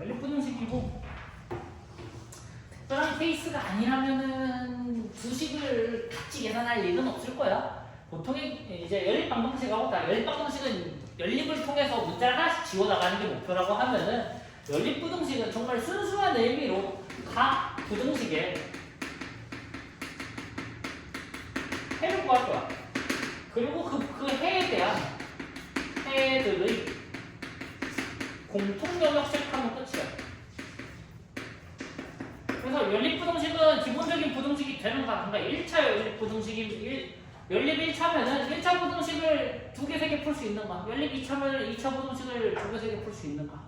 연립부등식이고 특별한 케이스가 아니라면은 두 식을 같이 계산할 일은 없을 거야. 보통의 이제 연립방정식하고 다 연립방정식은 연립을 통해서 문자를 하나씩 지워나가는 게 목표라고 하면은 연립부등식은 정말 순수한 의미로 각 부등식에 해를 구할 거야. 그리고 그 해에 대한 해들의 공통 영역 체크하면 끝이야. 그래서 연립부등식은 기본적인 부등식이 되는 거. 그러니까 1차 연립부등식이 연립 1차면은 1차 부등식을 2개, 3개 풀 수 있는가? 연립 2차면은 2차 부등식을 2개, 3개 풀 수 있는가?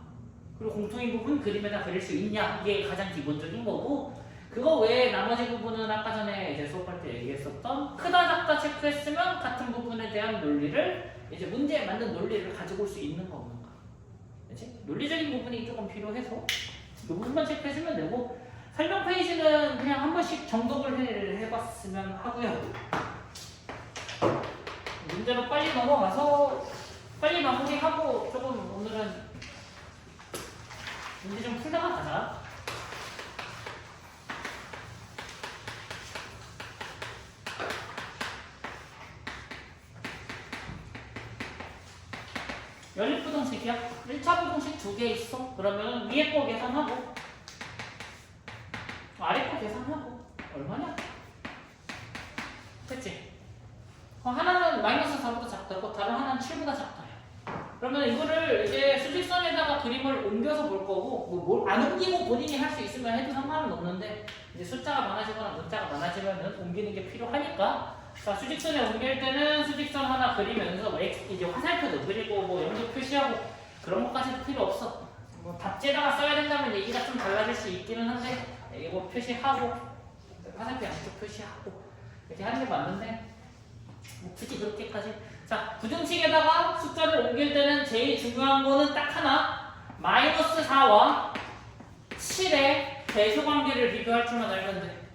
그리고 공통인 부분 그림에다 그릴 수 있냐? 이게 가장 기본적인 거고, 그거 외에 나머지 부분은 아까 전에 이제 수업할 때 얘기했었던 크다 작다 체크했으면 같은 부분에 대한 논리를 이제 문제에 맞는 논리를 가지고 올 수 있는 거 없는가? 그치? 논리적인 부분이 조금 필요해서 이 부분만 체크해주면 되고, 설명 페이지는 그냥 한 번씩 정독을 해봤으면 하고요. 문제로 빨리 넘어가서 빨리 마무리하고 조금 오늘은 문제 좀 풀다가 가자. 연립부등식이야. 1차 부등식 2개 있어. 그러면 위에 거 계산하고 아래 거 계산하고 얼마냐? 됐지? 하나는 마이너스 4보다 작다고 다른 하나는 7보다 작다야. 그러면 이거를 이제 수직선에다가 그림을 옮겨서 볼 거고, 뭐 안 옮기고 본인이 할 수 있으면 해도 상관은 없는데, 이제 숫자가 많아지거나 문자가 많아지면 옮기는 게 필요하니까, 자, 수직선에 옮길 때는 수직선 하나 그리면서 이제 화살표도 그리고 뭐 영도 표시하고 그런 것까지도 필요 없어. 뭐 답지에다가 써야 된다면 얘기가 좀 달라질 수 있기는 한데, 이거 표시하고 화살표 양쪽 표시하고 이렇게 하는 게 맞는데, 뭐 굳이 그렇게까지. 자, 부등식에다가 숫자를 옮길 때는 제일 중요한 거는 딱 하나, 마이너스 4와 7의 대소관계를 비교할 줄만 알면 돼.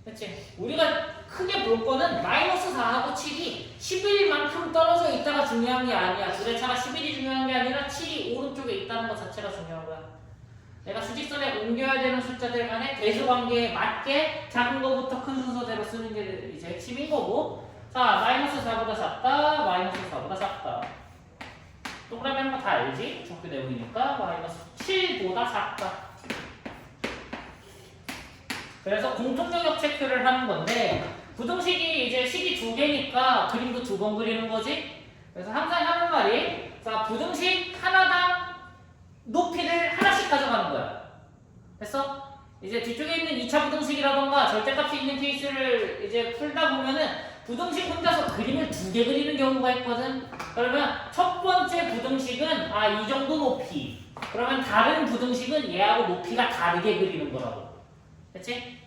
그치? 우리가 크게 볼 거는 마이너스 4하고 7이 11만큼 떨어져 있다가 중요한 게 아니야. 두대차가 11이 중요한 게 아니라 7이 오른쪽에 있다는 것 자체가 중요한 거야. 내가 수직선에 옮겨야 되는 숫자들 간의 대소관계에 맞게 작은 거부터 큰 순서대로 쓰는 게 이제 핵심인 거고, 자, 마이너스 4보다 작다, 마이너스 4보다 작다. 동그라미 하는 거 다 알지? 중학교 내용이니까 마이너스 7보다 작다. 그래서 공통영역 체크를 하는 건데, 부등식이 이제 식이 2개니까 그림도 2번 그리는 거지? 그래서 항상 하는 말이, 자, 부등식 하나당 높이를 하나씩 가져가는 거야. 됐어? 이제 뒤쪽에 있는 2차 부등식이라던가 절대값이 있는 케이스를 이제 풀다 보면은 부등식 혼자서 그림을 2개 그리는 경우가 있거든. 그러면 첫 번째 부등식은 이 정도 높이. 그러면 다른 부등식은 얘하고 높이가 다르게 그리는 거라고. 됐지?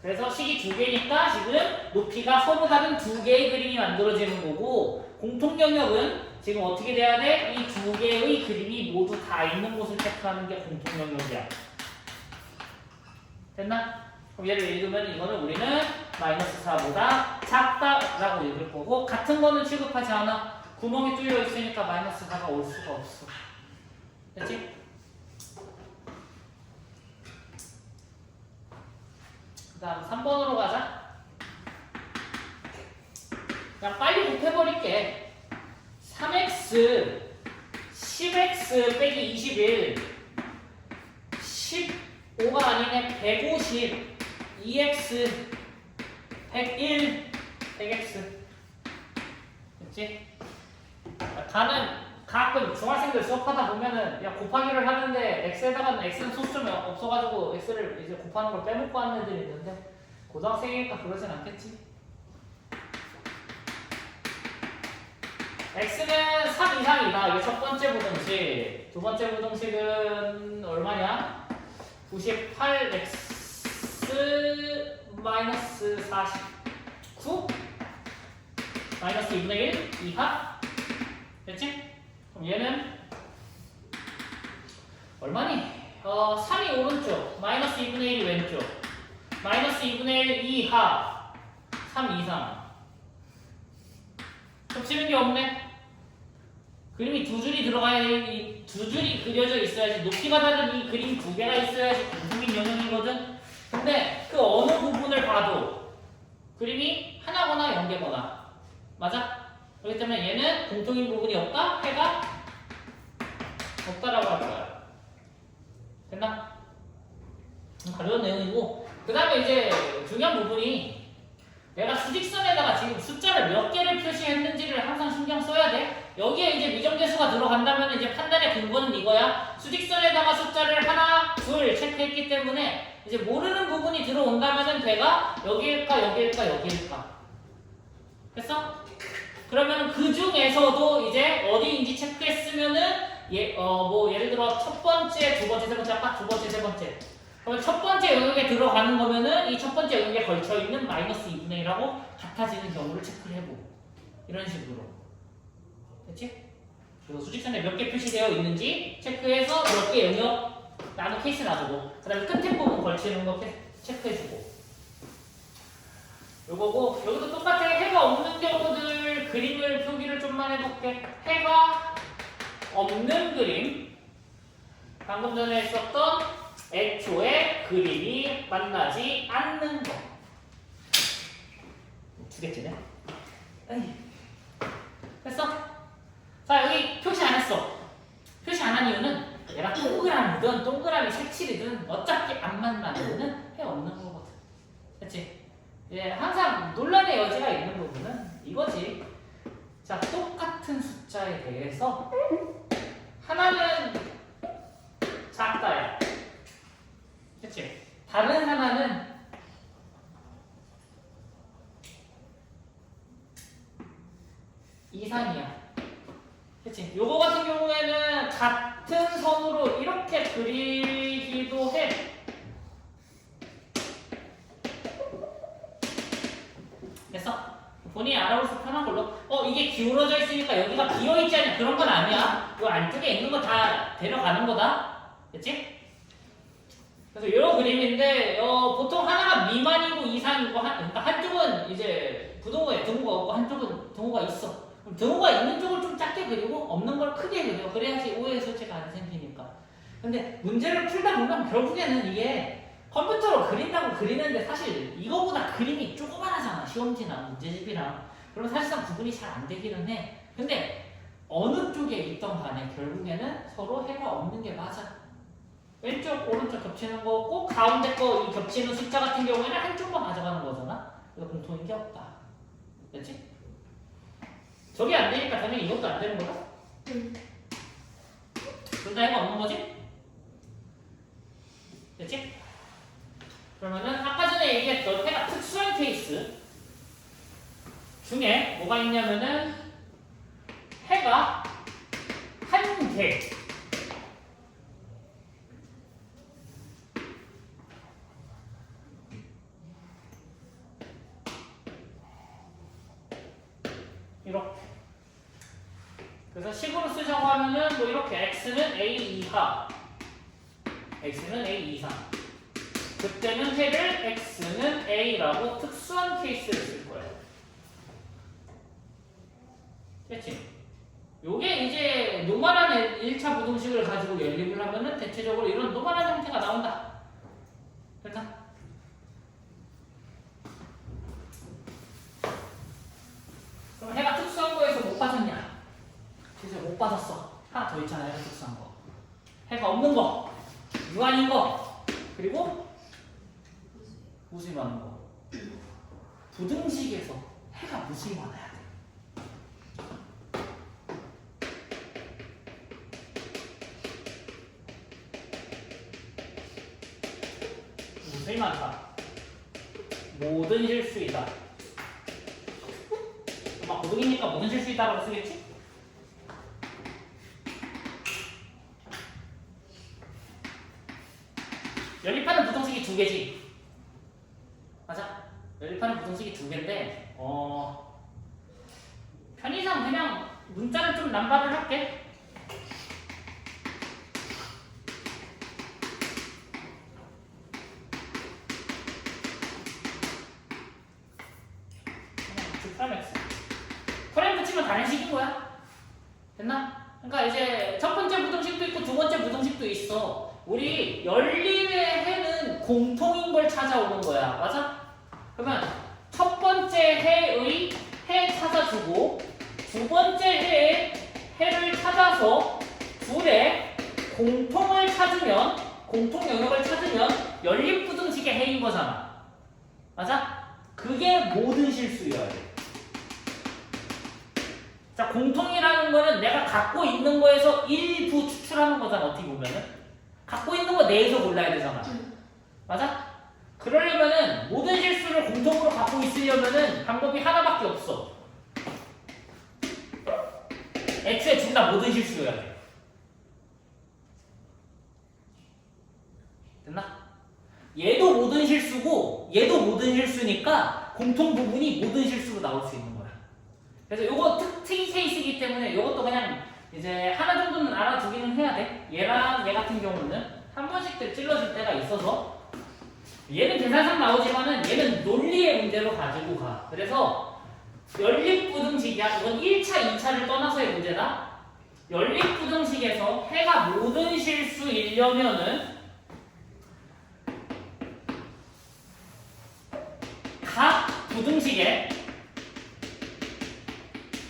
그래서 식이 2개니까 지금 높이가 서로 다른 2개의 그림이 만들어지는 거고, 공통 영역은 지금 어떻게 돼야 돼? 이 2개의 그림이 모두 다 있는 곳을 체크하는 게 공통 영역이야. 됐나? 그럼 얘를 읽으면 이거는 우리는 마이너스 4보다 작다라고 읽을 거고, 같은 거는 취급하지 않아. 구멍이 뚫려 있으니까 마이너스 4가 올 수가 없어. 됐지? 그 다음 3번으로 가자. 그냥 빨리 곱해버릴게. 3x 10x 빼기 21 15가 아니네. 150 2x 101 100x. 됐지? 가끔 중학생들 수업하다 보면은 야 곱하기를 하는데 x에다가는 x는 소수점이 없어가지고 x를 이제 곱하는 걸 빼먹고 하는 애들이 있는데, 고등학생이니까 그러진 않겠지. x는 3 이상이다. 이게 첫 번째 부등식. 두 번째 부등식은 얼마냐? 98x 마이너스 49 마이너스 2분의 1 이하. 됐지? 그럼 얘는 얼마니? 3이 오른쪽, 마이너스 2분의 1이 왼쪽, 마이너스 2분의 1 이하, 3 이상. 겹치는 게 없네. 그림이 두 줄이 들어가야 두 줄이 그려져 있어야지 높이가 다른 이 그림 두 개가 있어야지 공통인 영역이거든. 근데 그 어느 부분을 봐도 그림이 하나거나 연계거나 맞아? 그렇기 때문에 얘는 공통인 부분이 없다? 해가 없다라고 할 거야. 됐나? 가벼운 내용이고 그 다음에 이제 중요한 부분이 내가 수직선에다가 지금 숫자를 몇 개를 표시했는지를 항상 신경 써야 돼. 여기에 이제 미정계수가 들어간다면 이제 판단의 근거는 이거야. 수직선에다가 숫자를 하나, 둘 체크했기 때문에 이제 모르는 부분이 들어온다면은 걔가 여기일까, 여기일까, 여기일까. 됐어? 그러면 그 중에서도 이제 어디인지 체크했으면은 예를 들어 첫 번째, 두 번째, 세 번째 아까 두 번째, 세 번째. 그러면 첫 번째 영역에 들어가는 거면은 이 첫 번째 영역에 걸쳐 있는 마이너스 2분의 1하고 같아지는 경우를 체크를 해보고 이런 식으로. 됐지? 그래서 수직선에 몇 개 표시되어 있는지 체크해서 몇 개 영역 나는 케이스 놔두고 그 다음에 끝에 부분 걸치는 거 체크해주고 요거고 여기도 똑같아. 해가 없는 경우들 그림을 표기를 좀만 해볼게. 해가 없는 그림 방금 전에 했었던 애초에 그림이 만나지 않는 거 두 개째네. 됐어? 자 여기 표시 안 했어. 표시 안 한 이유는 얘가 동그라미든 동그라미 색칠이든 어차피 안 만나는 거는 해 없는 거거든. 됐지? 예, 항상 논란의 여지가 있는 부분은 이거지. 자, 똑같은 숫자에 대해서 하나는 작다야. 그치? 다른 하나는 이상이야. 그치? 요거 같은 경우에는 같은 선으로 이렇게 그리기도 해. 됐어? 본인이 알아볼수 편한 걸로. 이게 기울어져 있으니까 여기가 비어있지 않냐? 그런 건 아니야. 이 안쪽에 있는 거 다 데려가는 거다. 됐지? 그래서 이런 그림인데 보통 하나가 미만이고 이상이고 그러니까 한쪽은 이제 부등호에 등호가 없고 한쪽은 등호가 있어. 그럼 등호가 있는 쪽을 좀 작게 그리고 없는 걸 크게 그려. 그래야지 오해 소지가 안 생기니까. 근데 문제를 풀다 보면 결국에는 이게 컴퓨터로 그린다고 그리는데 사실 이거보다 그림이 조그만하잖아. 시험지나 문제집이랑. 그러면 사실상 구분이 잘 안 되기는 해. 근데 어느 쪽에 있던 간에 결국에는 서로 해가 없는 게 맞아. 왼쪽 오른쪽 겹치는 거고 가운데 거 이 겹치는 숫자 같은 경우에는 한쪽만 가져가는 거잖아. 그래서 공통인 게 없다. 됐지? 저게 안 되니까 당연히 이것도 안 되는 거다. 둘 다 해가 없는 거지? 됐지? 그러면은 아까 전에 얘기했던 해가 특수한 케이스 중에 뭐가 있냐면은 해가 한 개. 이렇게. 그래서 식으로 쓰자고 하면은 뭐 이렇게 x는 a 이하, x는 a 이상. 그때는 해를 x는 a라고 특수한 케이스를 쓸 거예요. 됐지? 요게 이제 노멀한 1차 부등식을 가지고 연립을 하면은 대체적으로 이런 노멀한 형태가 나온다. 됐나? 그럼 해가 특수한 거에서 못 빠졌냐? 그래서 못 빠졌어. 하나 더 있잖아. 해가 특수한 거. 해가 없는 거, 유한인 거, 그리고 무수히 많은 거. 부등식에서 해가 무수히 많아야 돼. 무수히 많다. 모든 실수이다. 막 부등이니까 모든 실수이다라고 쓰겠지? 연립하는 부등식이 두 개지. 맞아? 연립하는 부등식이 두 개인데 편의상 그냥 문자는 좀 남발을 할게. 프라임 붙이면 다른 식인 거야. 됐나? 그러니까 이제 첫 번째 부등식도 있고 두 번째 부등식도 있어. 우리 열림의 해는 공통인 걸 찾아오는 거야. 맞아? 그러면 첫 번째 해의 해 찾아주고 두 번째 해의 해를 찾아서 둘의 공통을 찾으면 공통 영역을 찾으면 열림 부등식의 해인 거잖아. 맞아? 그게 모든 실수여야 돼. 자, 공통이라는 거는 내가 갖고 있는 거에서 일부 추출하는 거잖아. 어떻게 보면은 갖고 있는 거 내에서 골라야 되잖아. 맞아? 그러려면은 모든 실수를 공통으로 갖고 있으려면은 방법이 하나밖에 없어. 애초에 둘 다 모든 실수여야 돼. 됐나? 얘도 모든 실수고 얘도 모든 실수니까 공통 부분이 모든 실수로 나올 수 있는 거야. 그래서 요거 특이 케이스이기 때문에 요것도 그냥 이제 하나 정도는 알아두기는 해야 돼. 얘랑 얘 같은 경우는 한 번씩 찔러줄 때가 있어서 얘는 계산상 나오지만은 얘는 논리의 문제로 가지고 가. 그래서 연립부등식이야. 이건 1차, 2차를 떠나서의 문제다. 연립부등식에서 해가 모든 실수이려면은 각 부등식에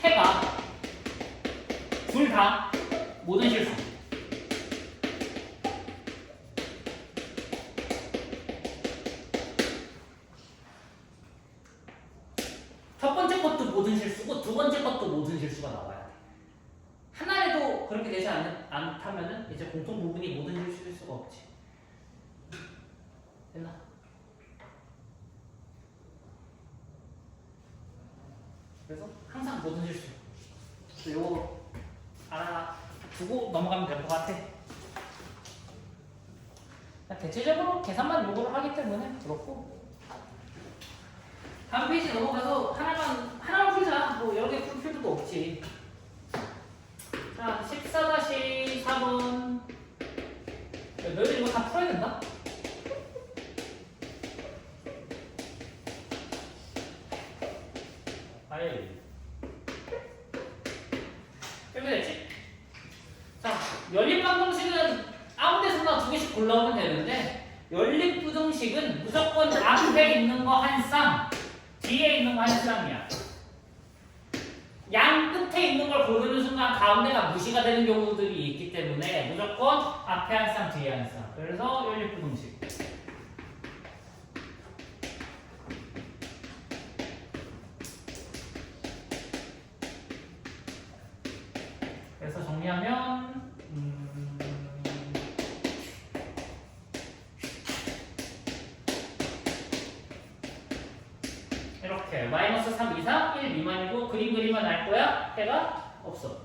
해가 둘 다 모든 실수. 첫 번째 것도 모든 실수고 두 번째 것도 모든 실수가 나와야 돼. 하나라도 그렇게 되지 않다면은 이제 공통 부분이 모든 실수일 수가 없지. 됐나? 그래서 항상 모든 실수. 요거 알아두고 넘어가면 될 것 같아. 대체적으로 계산만 요구를 하기 때문에 그렇고. 다음 페이지 넘어가서 하나만 풀자. 뭐 여러 개 풀 필요도 없지. 자, 14-4번. 너희들 이거 다 풀어야 된다. 아예. 이렇게 됐지? 자, 연립방정식은 아무 데서나 두 개씩 골라오면 되는데 연립부등식은 무조건 앞에 있는 거 한 쌍, 뒤에 있는 거 한 쌍이야. 양 끝에 있는 걸 고르는 순간 가운데가 무시가 되는 경우들이 있기 때문에 무조건 앞에 한 쌍, 뒤에 한 쌍. 그래서 연립부등식. 그래서 정리하면 이렇게 마이너스 3 이상 1 미만이고 그림 그리면 알 거야. 해가 없어.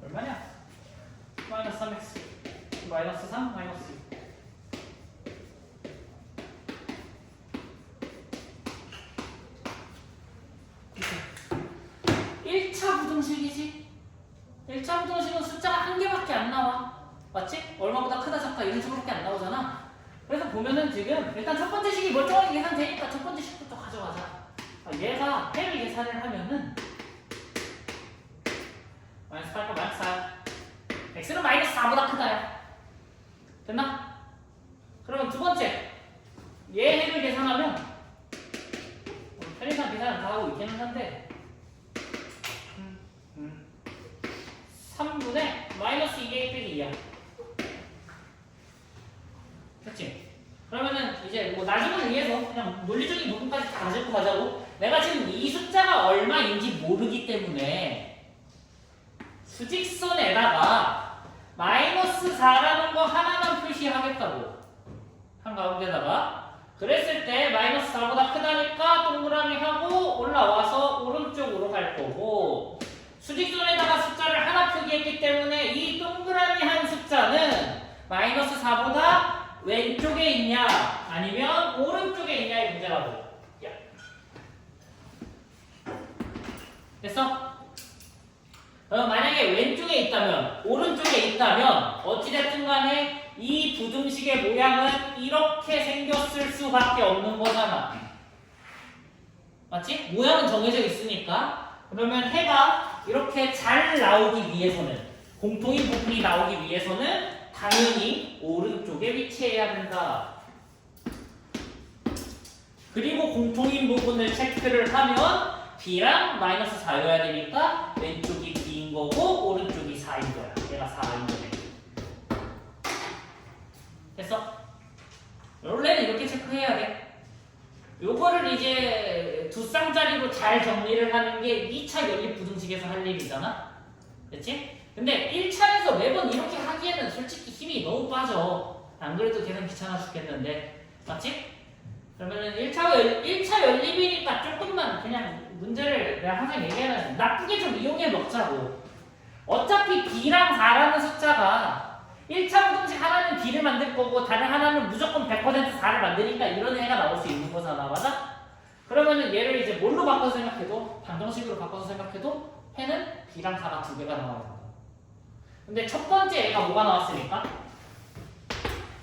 얼마냐? 마이너스 3x 마이너스 3 마이너스 2 1차 부등식이지? 1차 부등식은 숫자가 한 개밖에 안 나와. 맞지? 얼마보다 크다 작다 이런 식으로밖에 안 나오잖아. 그래서 보면은 지금 일단 첫 번째 식이 멀쩡하게 계산되니까 첫 번째 식부터 가져가자. 얘가 해를 계산을 하면은 마이너스 8과 마이너스 4 x는 마이너스 4보다 크다야. 됐나? 그러면 두 번째 얘 해를 계산하면 편의상 계산은 다 하고 있기는 한데 3분의 마이너스 2a 빼기 2야. 됐지? 그러면은 이제 뭐 나중을 위해서 그냥 논리적인 부분까지 다 가지고 가자고. 내가 지금 이 숫자가 얼마인지 모르기 때문에 수직선에다가 마이너스 4라는 거 하나만 표시하겠다고. 한가운데다가 그랬을 때 마이너스 4보다 크다니까 동그라미 하고 올라와서 오른쪽으로 갈 거고 수직선에다가 숫자를 하나 표기했기 때문에 이 동그라미 한 숫자는 마이너스 4보다 왼쪽에 있냐 아니면 오른쪽에 있냐의 문제라고. 야. 됐어? 만약에 왼쪽에 있다면 오른쪽에 있다면 어찌됐든 간에 이 부등식의 모양은 이렇게 생겼을 수밖에 없는 거잖아. 맞지? 모양은 정해져 있으니까. 그러면 해가 이렇게 잘 나오기 위해서는, 공통인 부분이 나오기 위해서는 당연히 오른쪽에 위치해야 된다. 그리고 공통인 부분을 체크를 하면 B랑 마이너스 4여야 되니까 왼쪽이 B인 거고 오른쪽이 4인 거야. 얘가 4인 거네. 됐어? 원래는 이렇게 체크해야 돼. 요거를 이제 두 쌍짜리로 잘 정리를 하는 게 2차 연립 부등식에서 할 일이잖아? 그치? 근데 1차에서 매번 이렇게 하기에는 솔직히 힘이 너무 빠져. 안 그래도 계산 귀찮아 죽겠는데. 맞지? 그러면은 1차 연립이니까 조금만 그냥 문제를 내가 항상 얘기하는 나쁘게 좀 이용해 먹자고. 어차피 B랑 4라는 숫자가 1차 부등식 하나는 B를 만들 거고 다른 하나는 무조건 100% 4를 만드니까 이런 애가 나올 수 있는 거잖아. 맞아? 그러면은 얘를 이제 뭘로 바꿔서 생각해도 방정식으로 바꿔서 생각해도 해는 B랑 4가 두 개가 나와야 된다. 근데 첫 번째 애가 뭐가 나왔으니까?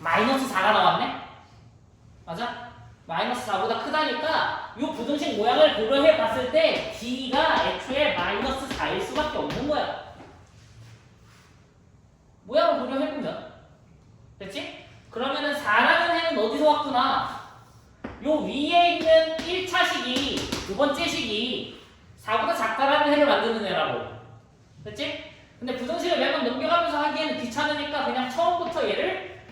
마이너스 4가 나왔네? 맞아? 마이너스 4보다 크다니까 이 부등식 모양을 고려해 봤을 때 B가 애초에 마이너스 4일 수밖에 없는 거야. 모양을 고려해보면 됐지? 그러면은 4라는 해는 어디서 왔구나? 요 위에 있는 1차식이 두 번째 식이 4보다 작다라는 해를 만드는 애라고. 됐지? 근데 부등식을 매번 넘겨가면서 하기에는 귀찮으니까 그냥 처음부터 얘를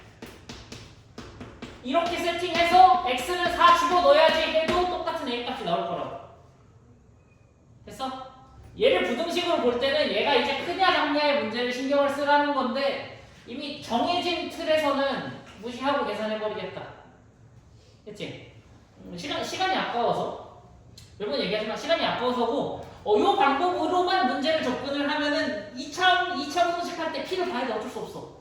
이렇게 세팅해서 x는 4 집어넣어야지 해도 똑같은 a 값이 나올 거라고. 됐어? 얘를 부등식으로 볼 때는 얘가 이제 크냐 작냐의 문제를 신경을 쓰라는 건데 이미 정해진 틀에서는 무시하고 계산해버리겠다. 됐지? 시간이 아까워서 몇 번 얘기하지만 시간이 아까워서고 요 방법으로만 문제를 접근을 하면은 2차 부등식 할 때 P를 봐야 돼. 어쩔 수 없어.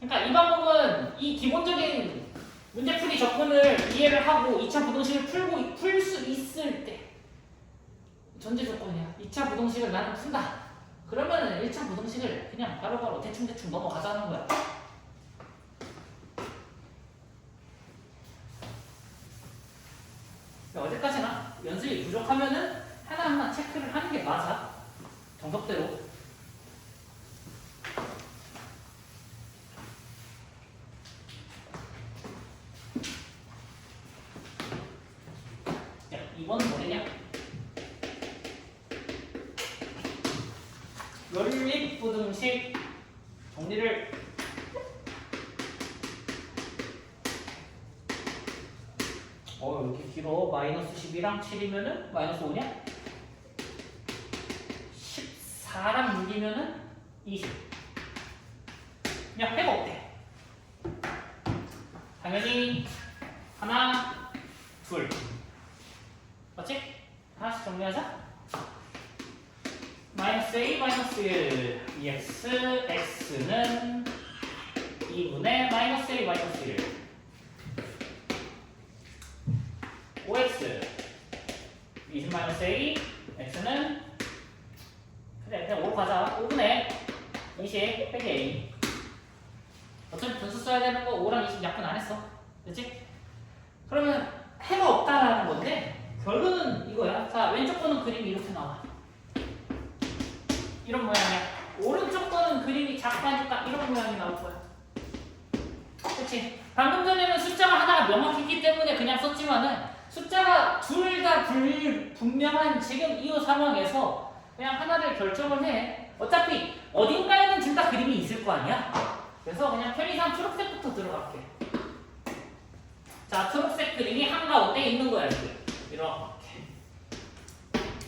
그러니까 이 방법은 이 기본적인 문제풀이 접근을 이해를 하고 2차 부등식을 풀 수 있을 때 전제 조건이야. 2차 부등식을 나는 푼다. 그러면은 1차 부등식을 그냥 바로바로 대충대충 넘어가자는 거야. 어제까지나 연습이 부족하면은 하나하나 체크를 하는 게 맞아. 정석대로. 자, 2번은 뭐냐? 연립부등식 정리를 이렇게 길어. 마이너스 10이랑 7이면은 마이너스 5냐? 14랑 6이면은 20. 그냥 해가 어때? 당연히 하나, 둘. 맞지? 하나씩 정리하자. 마이너스 a 마이너스 1 EX X는 2분의 마이너스 a 마이너스 1 OX 20 마이너스 a X는 그래 그냥 5로 가자. 5분의 20 빼기 a. 어차피 분수 써야 되는 거 5랑 20 약분 안 했어. 됐지? 그러면 해가 없다라는 건데 결론은 이거야. 자, 왼쪽 거는 그림이 이렇게 나와. 이런 모양이야. 오른쪽 거는 그림이 작다니까 이런 모양이 나올 거야. 그치? 방금 전에는 숫자가 하나가 명확했기 때문에 그냥 썼지만은 숫자가 둘 다 분명한 지금 이 상황에서 그냥 하나를 결정을 해. 어차피 어딘가에는 둘 다 그림이 있을 거 아니야? 그래서 그냥 편의상 초록색부터 들어갈게. 자, 초록색 그림이 한가운데 있는 거야, 지금. 이렇게.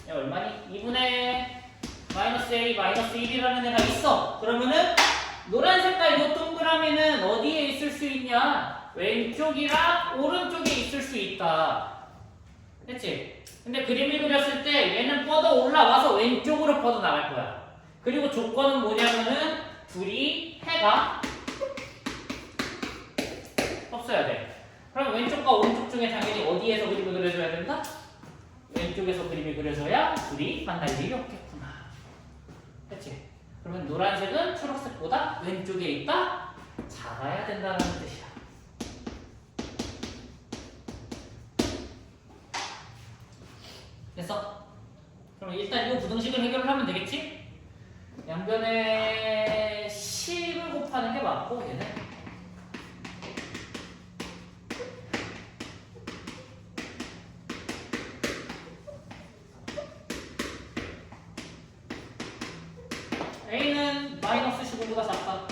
얼마니? 2분의 마이너스 a 마이너스 1이라는 애가 있어. 그러면은 노란 색깔 이 동그라미는 어디에 있을 수 있냐? 왼쪽이랑 오른쪽에 있을 수 있다. 됐지? 근데 그림을 그렸을 때 얘는 뻗어 올라와서 왼쪽으로 뻗어 나갈 거야. 그리고 조건은 뭐냐면은 둘이 해가 없어야 돼. 그럼 왼쪽과 오른쪽 중에 당연히 어디에서 그림을 그려줘야 된다? 왼쪽에서 그림이 그려져야 둘이 만날 일이 없겠구나. 그치? 그러면 노란색은 초록색보다 왼쪽에 있다? 작아야 된다는 뜻이야. 됐어? 그럼 일단 이 부등식을 해결을 하면 되겠지? 양변에 10을 곱하는 게 맞고 얘는 A는 마이너스 15보다 작다.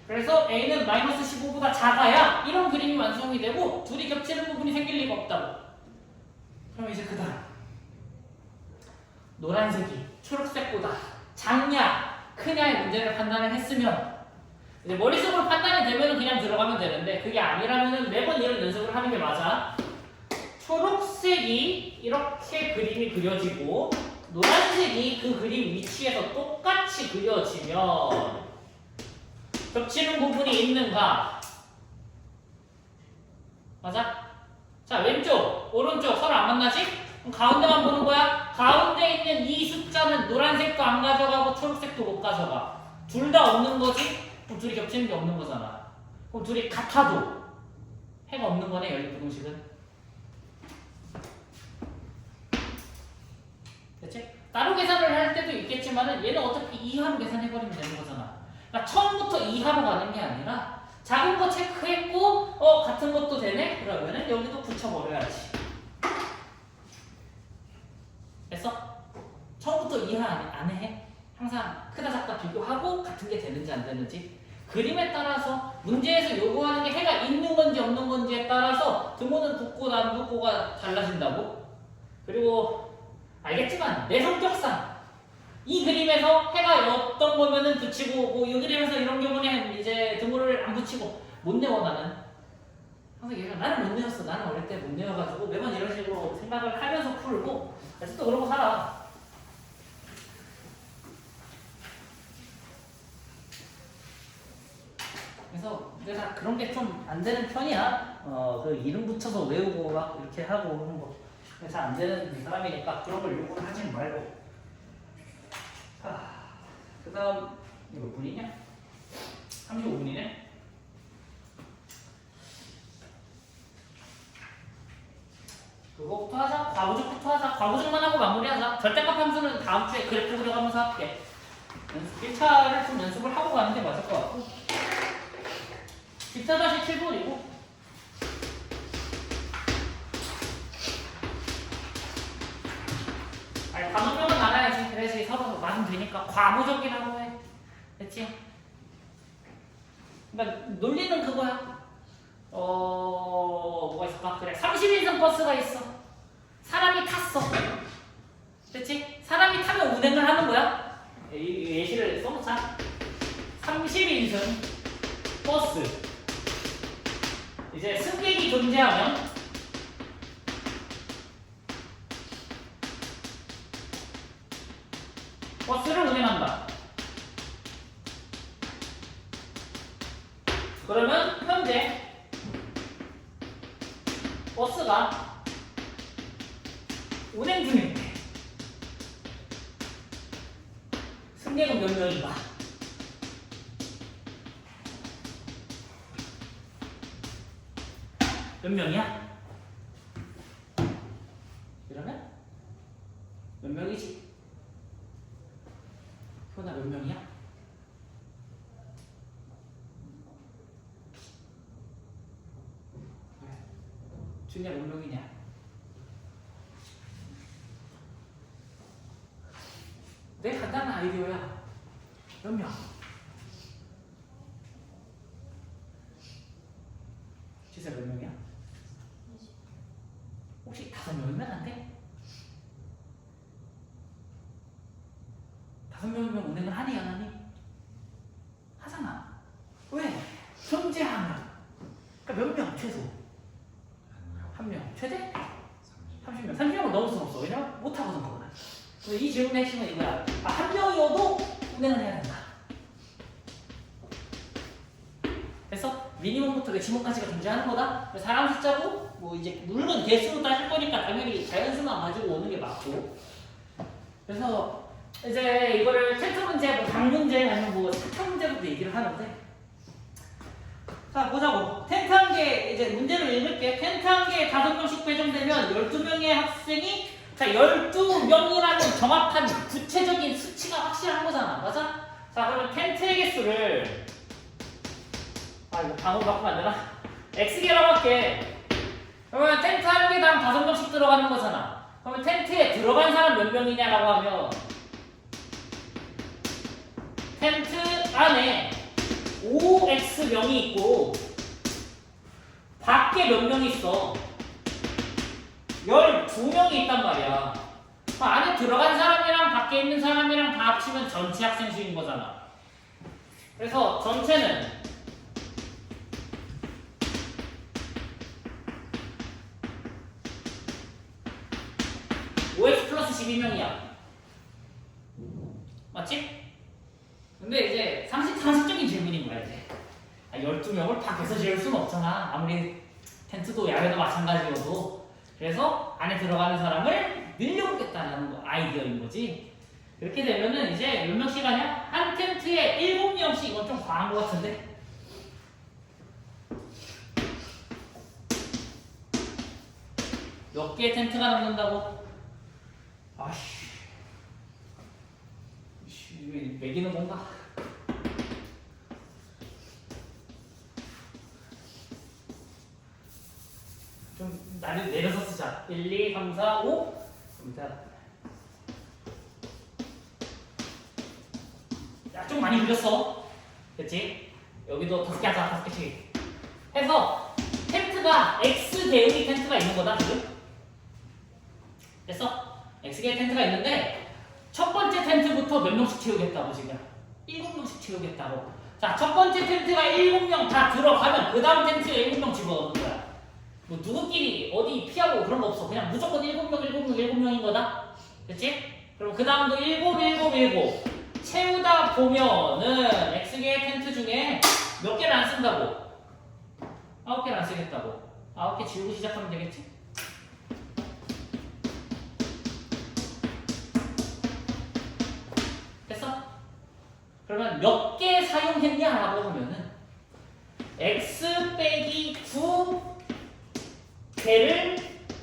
그래서 A는 마이너스 15보다 작아야 이런 그림이 완성이 되고 둘이 겹치는 부분이 생길 리가 없다고. 그럼 이제 그 다음 노란색이 초록색보다 작냐 크냐의 문제를 판단을 했으면 이제 머릿속으로 판단이 되면 그냥 들어가면 되는데 그게 아니라면 매번 이런 연습을 하는 게 맞아. 초록색이 이렇게 그림이 그려지고 노란색이 그 그림 위치에서 똑같이 그려지면 겹치는 부분이 있는가? 맞아? 자, 왼쪽, 오른쪽 서로 안 만나지? 그럼 가운데만 보는 거야? 가운데 있는 이 숫자는 노란색도 안 가져가고 초록색도 못 가져가. 둘 다 없는 거지? 그럼 둘이 겹치는 게 없는 거잖아. 그럼 둘이 같아도 해가 없는 거네, 연립부등식은. 그치? 따로 계산을 할 때도 있겠지만은 얘는 어차피 이하로 계산해버리면 되는 거잖아. 그러니까 처음부터 이하로 가는 게 아니라 작은 거 체크했고 같은 것도 되네? 그러면은 여기도 붙여버려야지. 됐어? 처음부터 이하 안 해? 항상 크다 작다 비교하고 같은 게 되는지 안 되는지 그림에 따라서 문제에서 요구하는 게 해가 있는 건지 없는 건지에 따라서 등호는 붙고 안 붙고가 달라진다고? 그리고 알겠지만 내 성격상 이 그림에서 해가 어떤 거면은 붙이고 오고 이 그림에서 이런 경우는 이제 등호를 안 붙이고 못 내워 나는. 항상 얘가 나는 못 내었어. 나는 어릴 때 못 내워가지고 매번 이런 식으로 생각을 하면서 풀고 아직도 그러고 살아. 그래서 내가 그런 게 좀 안 되는 편이야. 그 이름 붙여서 외우고 막 이렇게 하고 하는 거. 잘 안 되는 사람이니까 그런 걸 요구를 하지 말고. 그 다음, 이거 몇 분이냐? 35분이네? 그거부터 하자. 과부족부터 하자. 과부족만 하고 마무리하자. 절대값 함수는 다음 주에 그래프 그려가면서 할게. 1차를 좀 연습을 하고 가는 게 맞을 것 같고. 14-7번이고. 아니, 과목명은 알아야지. 그래야지 서로 맞으면 되니까. 과부족이라고 해. 됐지? 그러니까 논리는 그거야. 뭐가 있을까? 그래. 30인승 버스가 있어. 사람이 탔어. 됐지? 사람이 타면 운행을 하는 거야. 이 예시를 써놓자. 30인승 버스. 이제 승객이 존재하면 버스를 운행한다. 그러면 현재 버스가 운행 중인데 승객은 몇 명인가? 몇 명이야? 이러면 몇 명이지? 그러나 몇 명이야? 준이야 몇 명이냐? 되게 간단한 아이디어야. 몇 명? 진짜 몇 명이야? 혹시 5명이면 안 돼? 5명이면 운행을 하니 안 하니? 하잖아. 왜? 존재하면. 그러니까 몇 명 최소? 1명. 최대? 30명. 30명. 30명을 넘을 수는 없어. 왜냐면 못하거든 그거는. 이 질문의 핵심은 이거야. 한 명이어도 운행을 해야 된다. 그래서 미니멈부터 맥시멈까지가 존재하는 거다. 사람 숫자고 뭐 이제 물론 개수로 따질 거니까 당연히 자연수만 가지고 오는 게 맞고. 그래서 이제 이거를 텐트 문제, 뭐 당 문제 아니면 뭐 사탕 문제로도 얘기를 하는데. 자 보자고. 텐트 한 개 이제 문제를 읽을게. 텐트 한 개에 5명씩 배정되면 12명의 학생이 자 12명이라는 정확한 구체적인 수치가 확실한 거잖아. 맞아? 자 그러면 텐트의 개수를 이거 단어 바꾸면 안 되나? X개라고 할게. 그러면 텐트 한 개당 5명씩 들어가는 거잖아. 그러면 텐트에 들어간 사람 몇 명이냐라고 하면 텐트 안에 5X명이 있고 밖에 몇 명이 있어? 12명이 있단 말이야. 안에 들어간 사람이랑 밖에 있는 사람이랑 다 합치면 전체 학생 수인 거잖아. 그래서 전체는 OX 플러스 12명이야. 맞지? 근데 이제 상식적인 질문인 거야, 이제. 12명을 밖에서 재울 수는 없잖아. 아무리 텐트도 야외도 마찬가지여도. 그래서 안에 들어가는 사람을 늘려보겠다는 아이디어인 거지. 그렇게 되면은 이제 몇 명씩 하냐? 한 텐트에 7명씩. 이건 좀 과한 것 같은데? 몇 개의 텐트가 남는다고? 아씨, 매기는 건가? 좀 나를 내려서 쓰자. 1, 2, 3, 4, 5. 야, 좀 많이 그렸어. 그치? 여기도 5개 하자. 5개씩 해서 텐트가 X 대응이 텐트가 있는 거다 지금. 됐어? X개의 텐트가 있는데 첫 번째 텐트부터 몇 명씩 채우겠다고 지금 7명씩 채우겠다고. 자, 첫 번째 텐트가 7명 다 들어가면 그 다음 텐트에 7명 집어넣는 거야. 뭐 누구끼리 어디 피하고 그런 거 없어. 그냥 무조건 7명, 7명인 거다. 그치? 그럼 그 다음도 7 채우다 보면은 X개의 텐트 중에 몇 개를 안 쓴다고? 9개를 안 쓰겠다고. 9개 지우고 시작하면 되겠지? 그러면 몇 개 사용했냐라고 하면은 X 빼기 9개를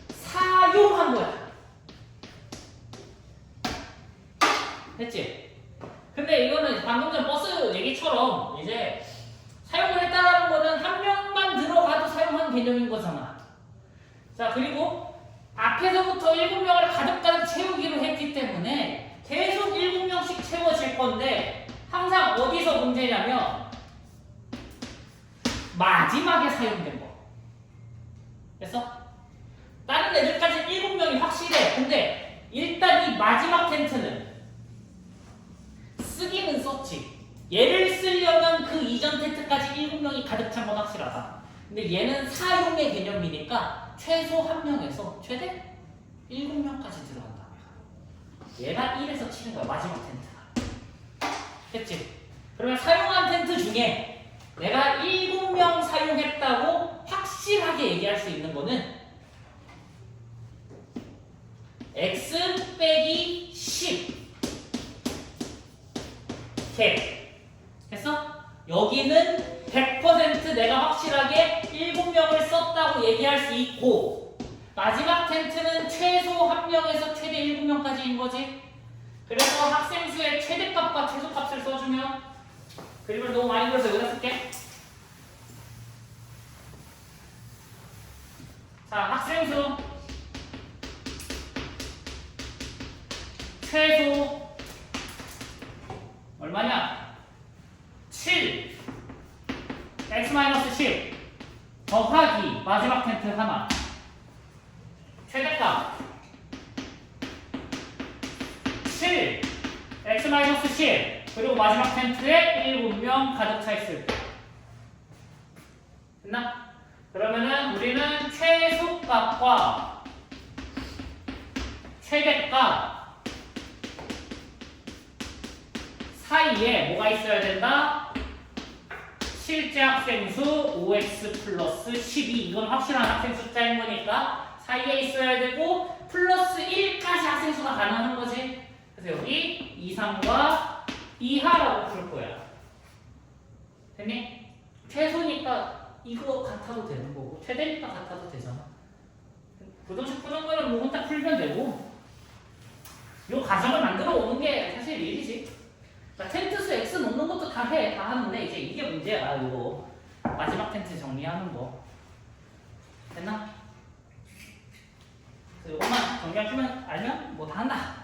사용한 거야. 됐지? 근데 이거는 방금 전 버스 얘기처럼 이제 사용을 했다라는 거는 한 명만 들어가도 사용한 개념인 거잖아. 자, 그리고 앞에서부터 7명을 가득가득 채우기로 했기 때문에 계속 7명씩 채워질 건데 항상 어디서 문제냐면 마지막에 사용된 거. 그래서 다른 애들까지 7명이 확실해. 근데 일단 이 마지막 텐트는 쓰기는 썼지. 얘를 쓰려면 그 이전 텐트까지 7명이 가득 찬 건 확실하다. 근데 얘는 사용의 개념이니까 최소 1명에서 최대 7명까지 들어간다. 얘가 1에서 치는 거야, 마지막 텐트가. 됐지? 그러면 사용한 텐트 중에 내가 7명 사용했다고 확실하게 얘기할 수 있는 거는 X 빼기 10 개. 됐어? 여기는 100% 내가 확실하게 7명을 썼다고 얘기할 수 있고 마지막 텐트는 최소 1명에서 최대 7명까지인 거지. 그래서 학생 수의 최대값과 최소값을 써주면 그림을 너무 많이 그려서 여기다 쓸게. 자, 학생 수 최소 얼마냐? 7 x-10 더하기 마지막 텐트 하나 최대값 7 x-10 그리고 마지막 텐트에 7명 가득 차 있을 때 됐나? 그러면은 우리는 최소값과 최대값 사이에 뭐가 있어야 된다? 실제 학생 수 5x 플러스 12 이건 확실한 학생 숫자인 거니까 사이에 있어야 되고 플러스 1까지 학생 수가 가능한 거지. 그래서 여기 이상과 이하라고 풀 거야. 됐니? 최소니까 이거 같아도 되는 거고 최대니까 같아도 되잖아. 부등식 푸는 거는 뭐 혼자 풀면 되고 요 과정을 만들어 오는 게 사실 일이지. 그러니까 텐트 수 x 놓는 것도 다 하는데 이제 이게 문제야. 이거 마지막 텐트 정리하는 거 됐나? 그래서 이것만 정리해주면 알면 뭐 다 한다.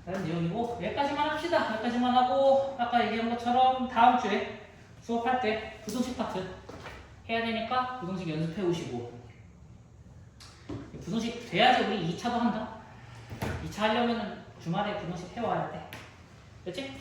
그런 내용이고 여기까지만 합시다. 여기까지만 하고 아까 얘기한 것처럼 다음 주에 수업할 때 부등식 파트 해야 되니까 부등식 연습해 오시고 부등식 돼야지 우리 2차도 한다. 2차 하려면 주말에 부등식 해와야 돼. 됐지?